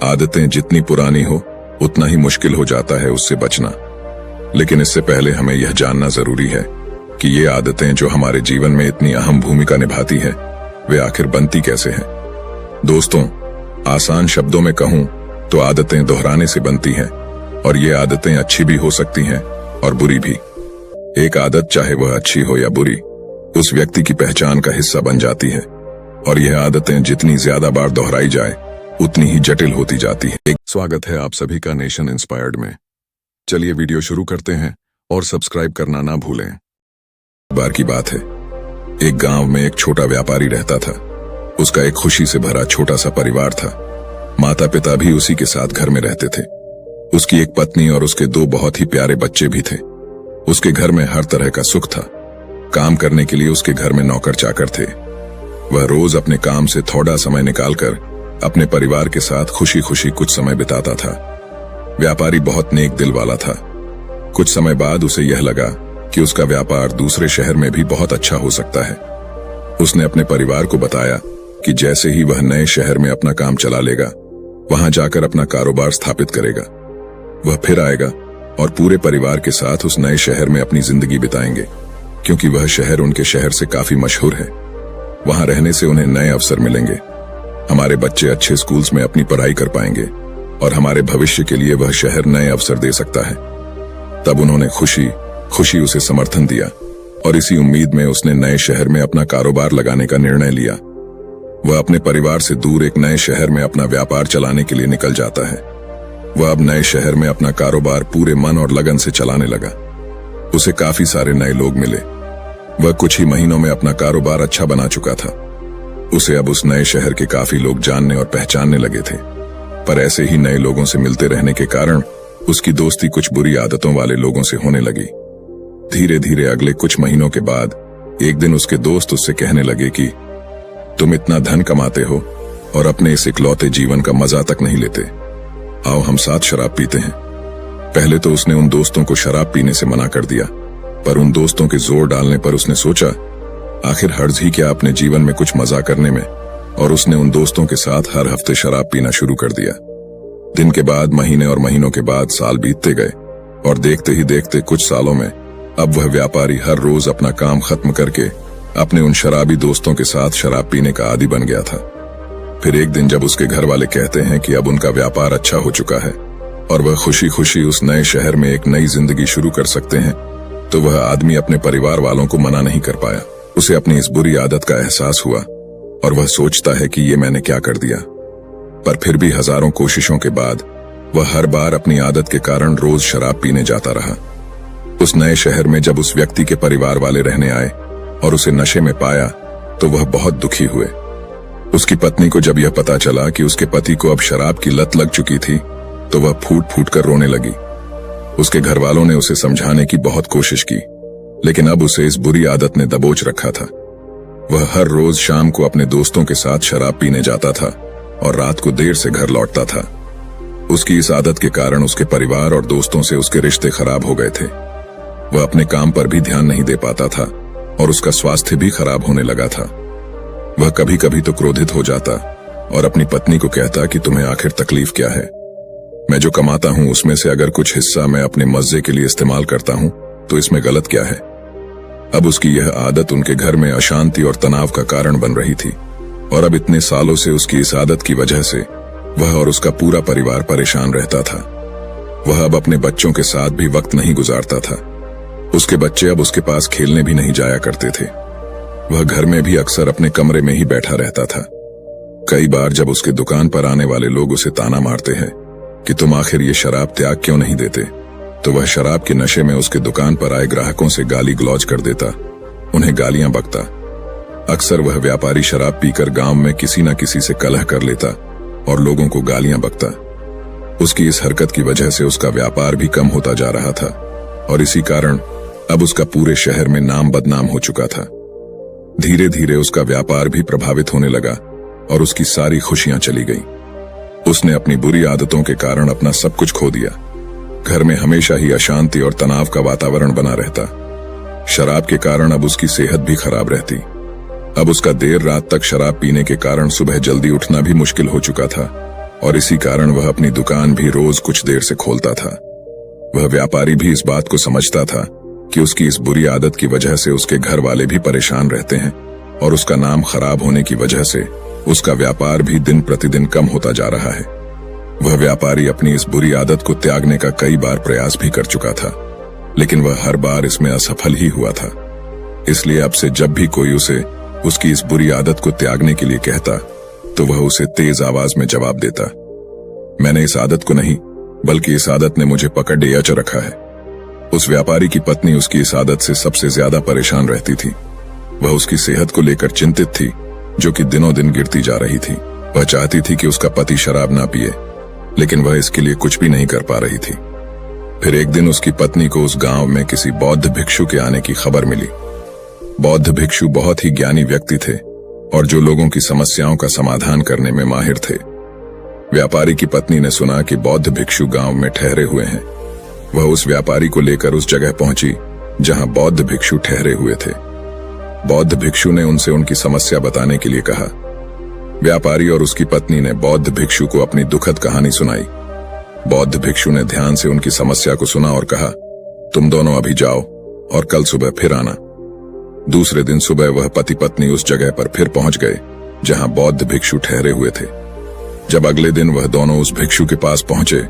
आदतें जितनी पुरानी हो उतना ही मुश्किल हो जाता है उससे बचना। लेकिन इससे पहले हमें यह जानना जरूरी है कि ये आदतें जो हमारे जीवन में इतनी अहम भूमिका निभाती है वे आखिर बनती कैसे हैं। दोस्तों, आसान शब्दों में कहूं तो आदतें दोहराने से बनती हैं और ये आदतें अच्छी भी हो सकती हैं और बुरी भी। एक आदत चाहे वह अच्छी हो या बुरी उस व्यक्ति की पहचान का हिस्सा बन जाती है और यह आदतें जितनी ज्यादा बार दोहराई जाए उतनी ही जटिल होती जाती है। स्वागत है आप सभी का नेशन इंस्पायर्ड में। चलिए वीडियो शुरू करते हैं और सब्सक्राइब करना ना भूलें। बार की बात है, एक गांव में एक छोटा व्यापारी रहता था। उसका एक खुशी से भरा छोटा सा परिवार था। माता पिता भी उसी के साथ घर में रहते थे। उसकी एक पत्नी और उसके 2 बहुत ही प्यारे बच्चे भी थे। उसके घर में हर तरह का सुख था। काम करने के लिए उसके घर में नौकर चाकर थे। वह रोज अपने काम से थोड़ा समय निकालकर अपने परिवार के साथ खुशी खुशी कुछ समय बिताता था। व्यापारी बहुत नेक दिल वाला था। कुछ समय बाद उसे यह लगा कि उसका व्यापार दूसरे शहर में भी बहुत अच्छा हो सकता है। उसने अपने परिवार को बताया कि जैसे ही वह नए शहर में अपना काम चला लेगा वहां जाकर अपना कारोबार स्थापित करेगा। वह फिर आएगा और पूरे परिवार के साथ उस नए शहर में अपनी जिंदगी बिताएंगे, क्योंकि वह शहर उनके शहर से काफी मशहूर है। वहां रहने से उन्हें नए अवसर मिलेंगे। हमारे बच्चे अच्छे स्कूल्स में अपनी पढ़ाई कर पाएंगे और हमारे भविष्य के लिए वह शहर नए अवसर दे सकता है। तब उन्होंने खुशी खुशी उसे समर्थन दिया और इसी उम्मीद में उसने नए शहर में अपना कारोबार लगाने का निर्णय लिया। वह अपने परिवार से दूर एक नए शहर में अपना व्यापार चलाने के लिए निकल जाता है। वह अब नए शहर में अपना कारोबार पूरे मन और लगन से चलाने लगा। उसे काफी सारे नए लोग मिले। वह कुछ ही महीनों में अपना कारोबार अच्छा बना चुका था। उसे अब उस नए शहर के काफी लोग जानने और पहचानने लगे थे। पर ऐसे ही नए लोगों से मिलते रहने के कारण उसकी दोस्ती कुछ बुरी आदतों वाले लोगों से होने लगी। धीरे धीरे अगले कुछ महीनों के बाद एक दिन उसके दोस्त उससे कहने लगे कि तुम इतना धन कमाते हो और अपने इस इकलौते जीवन का मजा तक नहीं लेते। आओ हम साथ शराब पीते हैं। पहले तो उसने उन दोस्तों को शराब पीने से मना कर दिया, पर उन दोस्तों के जोर डालने पर उसने सोचा आखिर हर्ज ही क्या अपने जीवन में कुछ मजा करने में, और उसने उन दोस्तों के साथ हर हफ्ते शराब पीना शुरू कर दिया। दिन के बाद महीने और महीनों के बाद साल बीतते गए और देखते ही देखते कुछ सालों में अब वह व्यापारी हर रोज अपना काम खत्म करके अपने उन शराबी दोस्तों के साथ शराब पीने का आदी बन गया था। फिर एक दिन जब उसके घर वाले कहते हैं कि अब उनका व्यापार अच्छा हो चुका है और वह खुशी खुशी उस नए शहर में एक नई जिंदगी शुरू कर सकते हैं, तो वह आदमी अपने परिवार वालों को मना नहीं कर पाया। उसे अपनी इस बुरी आदत का एहसास हुआ और वह सोचता है कि ये मैंने क्या कर दिया। पर फिर भी हजारों कोशिशों के बाद वह हर बार अपनी आदत के कारण रोज शराब पीने जाता रहा। उस नए शहर में जब उस व्यक्ति के परिवार वाले रहने आए और उसे नशे में पाया तो वह बहुत दुखी हुए। उसकी पत्नी को जब यह पता चला कि उसके पति को अब शराब की लत लग चुकी थी तो वह फूट फूट कर रोने लगी। उसके घर वालों ने उसे समझाने की बहुत कोशिश की, लेकिन अब उसे इस बुरी आदत ने दबोच रखा था। वह हर रोज शाम को अपने दोस्तों के साथ शराब पीने जाता था और रात को देर से घर लौटता था। उसकी इस आदत के कारण उसके परिवार और दोस्तों से उसके रिश्ते खराब हो गए थे। वह अपने काम पर भी ध्यान नहीं दे पाता था और उसका स्वास्थ्य भी खराब होने लगा था। वह कभी कभी तो क्रोधित हो जाता और अपनी पत्नी को कहता कि तुम्हें आखिर तकलीफ क्या है? मैं जो कमाता हूं उसमें से अगर कुछ हिस्सा मैं अपने मजे के लिए इस्तेमाल करता हूं तो इसमें गलत क्या है? अब उसकी यह आदत उनके घर में अशांति और तनाव का कारण बन रही थी और अब इतने सालों से उसकी इस आदत की वजह से वह और उसका पूरा परिवार परेशान रहता था। वह अब अपने बच्चों के साथ भी वक्त नहीं गुजारता था। उसके बच्चे अब उसके पास खेलने भी नहीं जाया करते थे। वह घर में भी अक्सर अपने कमरे में ही बैठा रहता था। कई बार जब उसके दुकान पर आने वाले लोग उसे ताना मारते हैं कि तुम आखिर ये शराब त्याग क्यों नहीं देते, तो वह शराब के नशे में उसके दुकान पर आए ग्राहकों से गाली गलौज कर देता, उन्हें गालियां बकता। अक्सर वह व्यापारी शराब पीकर गांव में किसी न किसी से कलह कर लेता और लोगों को गालियां बकता। उसकी इस हरकत की वजह से उसका व्यापार भी कम होता जा रहा था और इसी कारण अब उसका पूरे शहर में नाम बदनाम हो चुका था। धीरे धीरे उसका व्यापार भी प्रभावित होने लगा और उसकी सारी खुशियां चली गईं। उसने अपनी बुरी आदतों के कारण अपना सब कुछ खो दिया। घर में हमेशा ही अशांति और तनाव का वातावरण बना रहता। शराब के कारण अब उसकी सेहत भी खराब रहती। अब उसका देर रात तक शराब पीने के कारण सुबह जल्दी उठना भी मुश्किल हो चुका था और इसी कारण वह अपनी दुकान भी रोज कुछ देर से खोलता था। वह व्यापारी भी इस बात को समझता था कि उसकी इस बुरी आदत की वजह से उसके घर वाले भी परेशान रहते हैं और उसका नाम खराब होने की वजह से उसका व्यापार भी दिन प्रतिदिन कम होता जा रहा है। वह व्यापारी अपनी इस बुरी आदत को त्यागने का कई बार प्रयास भी कर चुका था, लेकिन वह हर बार इसमें असफल ही हुआ था। इसलिए अब से जब भी कोई उसे उसकी इस बुरी आदत को त्यागने के लिए कहता तो वह उसे तेज आवाज में जवाब देता, मैंने इस आदत को नहीं, बल्कि इस आदत ने मुझे पकड़ यच रखा है। उस व्यापारी की पत्नी उसकी इस आदत से सबसे ज्यादा परेशान रहती थी। वह उसकी सेहत को लेकर चिंतित थी, जो कि दिनों दिन गिरती जा रही थी। वह चाहती थी कि उसका पति शराब ना पिए, लेकिन वह इसके लिए कुछ भी नहीं कर पा रही थी। फिर एक दिन उसकी पत्नी को उस गांव में किसी बौद्ध भिक्षु के आने की खबर मिली। बौद्ध भिक्षु बहुत ही ज्ञानी व्यक्ति थे और जो लोगों की समस्याओं का समाधान करने में माहिर थे। व्यापारी की पत्नी ने सुना कि बौद्ध भिक्षु गांव में ठहरे हुए हैं। वह उस व्यापारी को लेकर उस जगह पहुंची जहां बौद्ध भिक्षु ठहरे हुए थे। बौद्ध भिक्षु ने उनसे उनकी समस्या बताने के लिए कहा। व्यापारी और उसकी पत्नी ने बौद्ध भिक्षु को अपनी दुखद कहानी सुनाई। बौद्ध भिक्षु ने ध्यान से उनकी समस्या को सुना और कहा, तुम दोनों अभी जाओ और कल सुबह फिर आना। दूसरे दिन सुबह वह पति पत्नी उस जगह पर फिर पहुंच गए जहां बौद्ध भिक्षु ठहरे हुए थे। जब अगले दिन वह दोनों उस भिक्षु के पास पहुंचे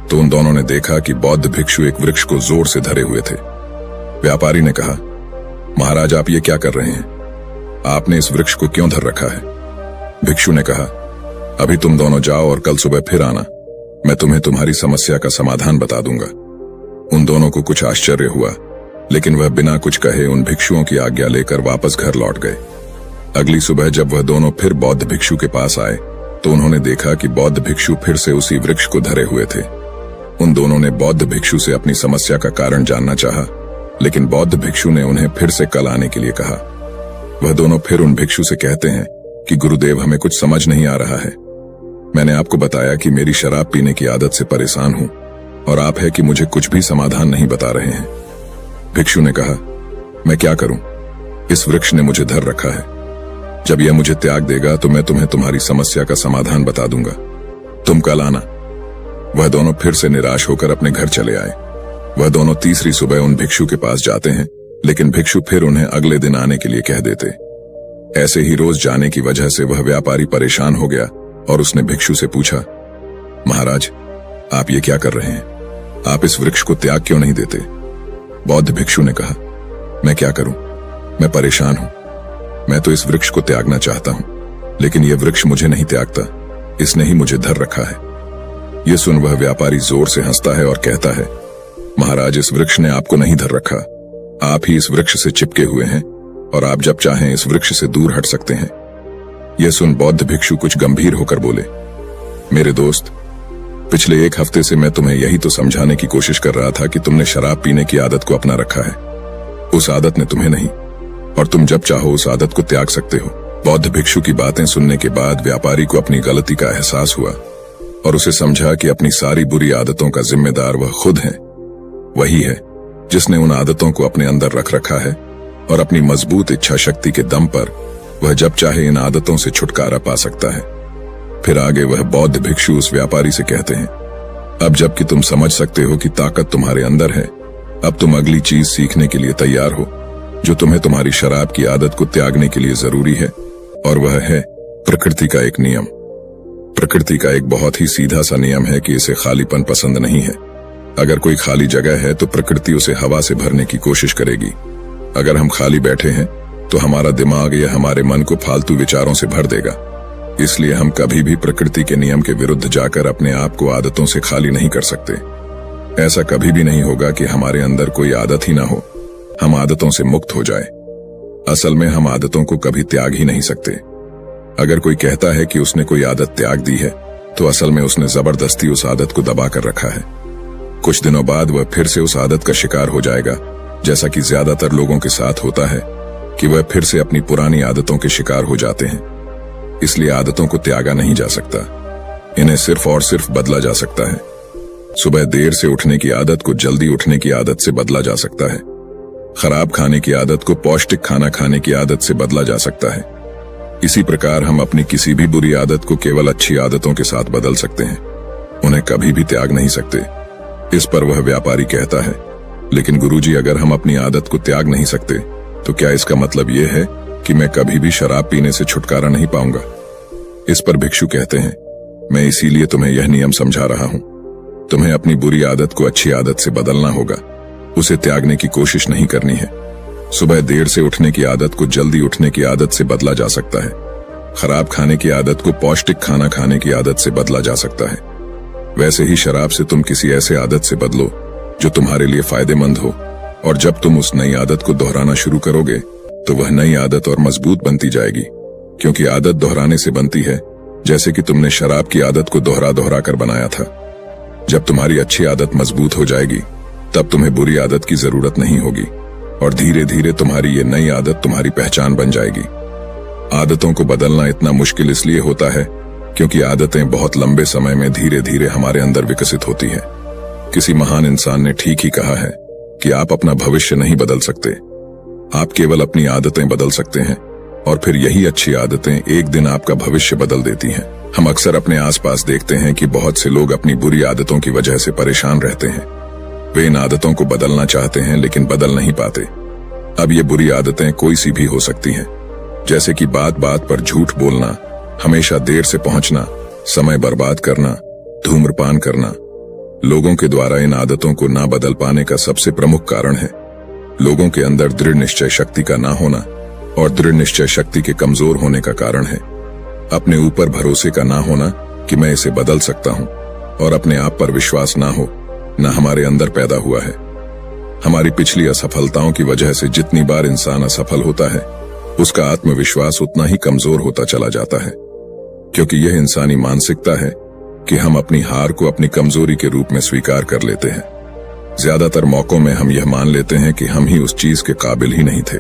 तो उन दोनों ने देखा कि बौद्ध भिक्षु एक वृक्ष को जोर से धरे हुए थे। व्यापारी ने कहा, महाराज आप ये क्या कर रहे हैं? आपने इस वृक्ष को क्यों धर रखा है? भिक्षु ने कहा, अभी तुम दोनों जाओ और कल सुबह फिर आना, मैं तुम्हें तुम्हारी समस्या का समाधान बता दूंगा। उन दोनों को कुछ आश्चर्य हुआ, लेकिन वह बिना कुछ कहे उन भिक्षुओं की आज्ञा लेकर वापस घर लौट गए। अगली सुबह जब वह दोनों फिर बौद्ध भिक्षु के पास आए तो उन्होंने देखा कि बौद्ध भिक्षु फिर से उसी वृक्ष को धरे हुए थे। उन दोनों ने बौद्ध भिक्षु से अपनी समस्या का कारण जानना चाहा, लेकिन बौद्ध भिक्षु ने उन्हें फिर से कल आने के लिए कहा। वह दोनों फिर उन भिक्षु से कहते हैं कि गुरुदेव हमें कुछ समझ नहीं आ रहा है। मैंने आपको बताया कि मेरी शराब पीने की आदत से परेशान हूं और आप है कि मुझे कुछ भी समाधान नहीं बता रहे हैं। भिक्षु ने कहा, मैं क्या करूं? इस वृक्ष ने मुझे धर रखा है। जब यह मुझे त्याग देगा तो मैं तुम्हें तुम्हारी समस्या का समाधान बता दूंगा। तुम कल आना। वह दोनों फिर से निराश होकर अपने घर चले आए। वह दोनों तीसरी सुबह उन भिक्षु के पास जाते हैं, लेकिन भिक्षु फिर उन्हें अगले दिन आने के लिए कह देते। ऐसे ही रोज जाने की वजह से वह व्यापारी परेशान हो गया और उसने भिक्षु से पूछा, महाराज आप ये क्या कर रहे हैं? आप इस वृक्ष को त्याग क्यों नहीं देते? बौद्ध भिक्षु ने कहा, मैं क्या करूं, मैं परेशान हूं। मैं तो इस वृक्ष को त्यागना चाहता हूं, लेकिन यह वृक्ष मुझे नहीं त्यागता, इसने ही मुझे धर रखा है। यह सुन वह व्यापारी जोर से हंसता है और कहता है, महाराज इस वृक्ष ने आपको नहीं धर रखा, आप ही इस वृक्ष से चिपके हुए हैं और आप जब चाहें इस वृक्ष से दूर हट सकते हैं। यह सुन बौद्ध भिक्षु कुछ गंभीर होकर बोले, मेरे दोस्त, पिछले एक हफ्ते से मैं तुम्हें यही तो समझाने की कोशिश कर रहा था कि तुमने शराब पीने की आदत को अपना रखा है। उस आदत ने तुम्हें नहीं, और तुम जब चाहो उस आदत को त्याग सकते हो। बौद्ध भिक्षु की बातें सुनने के बाद व्यापारी को अपनी गलती का एहसास हुआ और उसे समझा कि अपनी सारी बुरी आदतों का जिम्मेदार वह खुद है। वही है जिसने उन आदतों को अपने अंदर रख रखा है और अपनी मजबूत इच्छा शक्ति के दम पर वह जब चाहे इन आदतों से छुटकारा पा सकता है। फिर आगे वह बौद्ध भिक्षु उस व्यापारी से कहते हैं, अब जबकि तुम समझ सकते हो कि ताकत तुम्हारे अंदर है, अब तुम अगली चीज सीखने के लिए तैयार हो जो तुम्हें तुम्हारी शराब की आदत को त्यागने के लिए जरूरी है, और वह है प्रकृति का एक नियम। प्रकृति का एक बहुत ही सीधा सा नियम है कि इसे खालीपन पसंद नहीं है। अगर कोई खाली जगह है तो प्रकृति उसे हवा से भरने की कोशिश करेगी। अगर हम खाली बैठे हैं तो हमारा दिमाग या हमारे मन को फालतू विचारों से भर देगा। इसलिए हम कभी भी प्रकृति के नियम के विरुद्ध जाकर अपने आप को आदतों से खाली नहीं कर सकते। ऐसा कभी भी नहीं होगा कि हमारे अंदर कोई आदत ही ना हो, हम आदतों से मुक्त हो जाए। असल में हम आदतों को कभी त्याग ही नहीं सकते। अगर कोई कहता है कि उसने कोई आदत त्याग दी है तो असल में उसने जबरदस्ती उस आदत को दबा कर रखा है। कुछ दिनों बाद वह फिर से उस आदत का शिकार हो जाएगा, जैसा कि ज्यादातर लोगों के साथ होता है कि वह फिर से अपनी पुरानी आदतों के शिकार हो जाते हैं। इसलिए आदतों को त्यागा नहीं जा सकता, इन्हें सिर्फ और सिर्फ बदला जा सकता है। सुबह देर से उठने की आदत को जल्दी उठने की आदत से बदला जा सकता है। खराब खाने की आदत को पौष्टिक खाना खाने की आदत से बदला जा सकता है। इसी प्रकार हम अपनी किसी भी बुरी आदत को केवल अच्छी आदतों के साथ बदल सकते हैं, उन्हें कभी भी त्याग नहीं सकते। इस पर वह व्यापारी कहता है, लेकिन गुरुजी, अगर हम अपनी आदत को त्याग नहीं सकते तो क्या इसका मतलब यह है कि मैं कभी भी शराब पीने से छुटकारा नहीं पाऊंगा? इस पर भिक्षु कहते हैं, मैं इसीलिए तुम्हें यह नियम समझा रहा हूं। तुम्हें अपनी बुरी आदत को अच्छी आदत से बदलना होगा, उसे त्यागने की कोशिश नहीं करनी है। सुबह देर से उठने की आदत को जल्दी उठने की आदत से बदला जा सकता है। खराब खाने की आदत को पौष्टिक खाना खाने की आदत से बदला जा सकता है। वैसे ही शराब से तुम किसी ऐसे आदत से बदलो जो तुम्हारे लिए फायदेमंद हो, और जब तुम उस नई आदत को दोहराना शुरू करोगे तो वह नई आदत और मजबूत बनती जाएगी, क्योंकि आदत दोहराने से बनती है, जैसे कि तुमने शराब की आदत को दोहरा दोहरा कर बनाया था। जब तुम्हारी अच्छी आदत मजबूत हो जाएगी तब तुम्हें बुरी आदत की जरूरत नहीं होगी, और धीरे धीरे तुम्हारी ये नई आदत तुम्हारी पहचान बन जाएगी। आदतों को बदलना इतना मुश्किल इसलिए होता है क्योंकि आदतें बहुत लंबे समय में धीरे धीरे हमारे अंदर विकसित होती है। किसी महान इंसान ने ठीक ही कहा है कि आप अपना भविष्य नहीं बदल सकते, आप केवल अपनी आदतें बदल सकते हैं, और फिर यही अच्छी आदतें एक दिन आपका भविष्य बदल देती हैं। हम अक्सर अपने आसपास देखते हैं कि बहुत से लोग अपनी बुरी आदतों की वजह से परेशान रहते हैं। वे इन आदतों को बदलना चाहते हैं लेकिन बदल नहीं पाते। अब ये बुरी आदतें कोई सी भी हो सकती हैं, जैसे कि बात बात पर झूठ बोलना, हमेशा देर से पहुंचना, समय बर्बाद करना, धूम्रपान करना। लोगों के द्वारा इन आदतों को ना बदल पाने का सबसे प्रमुख कारण है लोगों के अंदर दृढ़ निश्चय शक्ति का ना होना, और दृढ़ निश्चय शक्ति के कमजोर होने का कारण है अपने ऊपर भरोसे का ना होना कि मैं इसे बदल सकता हूं, और अपने आप पर विश्वास ना हो, ना हमारे अंदर पैदा हुआ है। हमारी पिछली असफलताओं की वजह से जितनी बार इंसान असफल होता है उसका आत्मविश्वास उतना ही कमजोर होता चला जाता है, क्योंकि यह इंसानी मानसिकता है कि हम अपनी हार को अपनी कमजोरी के रूप में स्वीकार कर लेते हैं। ज्यादातर मौकों में हम यह मान लेते हैं कि हम ही उस चीज के काबिल ही नहीं थे।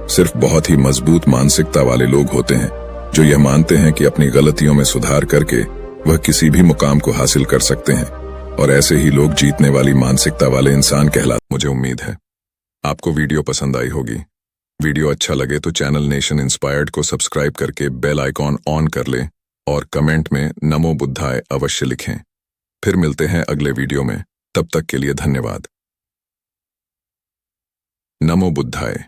सिर्फ बहुत ही मजबूत मानसिकता वाले लोग होते हैं जो यह मानते हैं कि अपनी गलतियों में सुधार करके वह किसी भी मुकाम को हासिल कर सकते हैं, और ऐसे ही लोग जीतने वाली मानसिकता वाले इंसान कहलाते। मुझे उम्मीद है आपको वीडियो पसंद आई होगी। वीडियो अच्छा लगे तो चैनल नेशन इंस्पायर्ड को सब्सक्राइब करके बेल आइकॉन ऑन कर लें, और कमेंट में नमो बुद्धाय अवश्य लिखें। फिर मिलते हैं अगले वीडियो में, तब तक के लिए धन्यवाद। नमो बुद्धाय।